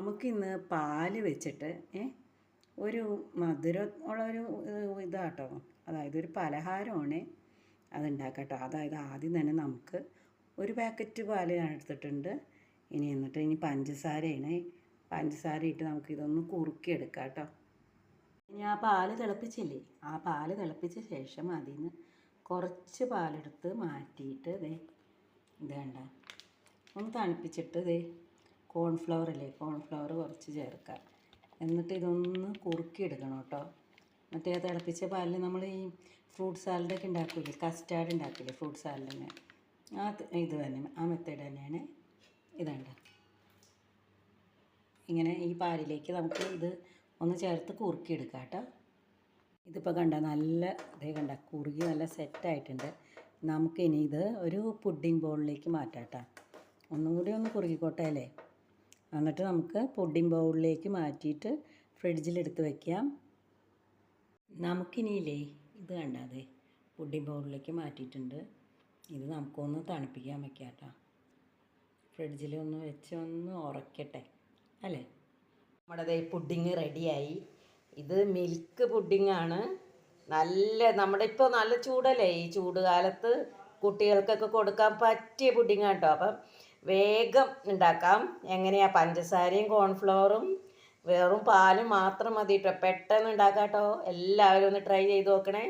നമുക്കിന്ന് പാല് വെച്ചിട്ട് ഒരു മധുരം ഉള്ളൊരു ഇതാട്ടോ, അതായത് ഒരു പലഹാരമാണ് അതുണ്ടാക്കട്ടോ. അതായത് ആദ്യം തന്നെ നമുക്ക് ഒരു പാക്കറ്റ് പാല് ഞാൻ എടുത്തിട്ടുണ്ട്. ഇനി പഞ്ചസാരയാണ്. പഞ്ചസാര ഇട്ട് നമുക്കിതൊന്ന് കുറുക്കിയെടുക്കാം കേട്ടോ. ഇനി ആ പാല് തിളപ്പിച്ചില്ലേ, ആ പാല് തിളപ്പിച്ച ശേഷം അതിൽ നിന്ന് കുറച്ച് പാലെടുത്ത് മാറ്റിയിട്ട് ഇത് വേണ്ട ഒന്ന് തണുപ്പിച്ചിട്ട് കോൺഫ്ലവർ ഇല്ലേ, കോൺഫ്ലവർ കുറച്ച് ചേർക്കാം. എന്നിട്ട് ഇതൊന്ന് കുറുക്കിയെടുക്കണം കേട്ടോ. മറ്റേ തിളപ്പിച്ച പാലിൽ നമ്മൾ ഈ ഫ്രൂട്ട് സാലഡൊക്കെ ഉണ്ടാക്കില്ലേ, കസ്റ്റാർഡ് ഉണ്ടാക്കില്ലേ ഫ്രൂട്ട് സാലഡിന്, ഇത് തന്നെ ആ മെത്തേഡ് തന്നെയാണ് ഇതേണ്ട. ഇങ്ങനെ ഈ പാലിലേക്ക് നമുക്ക് ഇത് ഒന്ന് ചേർത്ത് കുറുക്കിയെടുക്കാം കേട്ടോ. ഇതിപ്പോൾ കണ്ട നല്ല കുറുകി നല്ല സെറ്റായിട്ടുണ്ട്. നമുക്കിനി ഇത് ഒരു പുഡിംഗ് ബൗളിലേക്ക് മാറ്റാം കേട്ടോ. ഒന്നും കൂടി ഒന്ന് കുറുകിക്കോട്ടെ അല്ലേ. എന്നിട്ട് നമുക്ക് പുഡിംഗ് ബൗളിലേക്ക് മാറ്റിയിട്ട് ഫ്രിഡ്ജിലെടുത്ത് വയ്ക്കാം. നമുക്കിനിയില്ലേ ഇത് കണ്ടാതെ പുഡിംഗ് ബൗളിലേക്ക് മാറ്റിയിട്ടുണ്ട്. ഇത് നമുക്കൊന്ന് തണുപ്പിക്കാൻ വയ്ക്കാം കേട്ടോ. ഫ്രിഡ്ജിൽ ഒന്ന് വെച്ച് ഒന്ന് ഉറക്കട്ടെ അല്ലേ. നമ്മുടെ പുഡിങ് റെഡിയായി. ഇത് മിൽക്ക് പുഡിങ്ങാണ്. നമ്മുടെ ഇപ്പോൾ നല്ല ചൂടല്ലേ, ഈ ചൂട് കാലത്ത് കുട്ടികൾക്കൊക്കെ കൊടുക്കാൻ പറ്റിയ പുഡിങ്ങാണ് കേട്ടോ. അപ്പം വേഗം ഉണ്ടാക്കാം. എങ്ങനെയാണ്, പഞ്ചസാരയും കോൺഫ്ലവറും വെറും പാലും മാത്രം മതി കേട്ടോ. പെട്ടെന്ന് ഉണ്ടാക്കാം കേട്ടോ. എല്ലാവരും ഒന്ന് ട്രൈ ചെയ്ത് നോക്കണേ.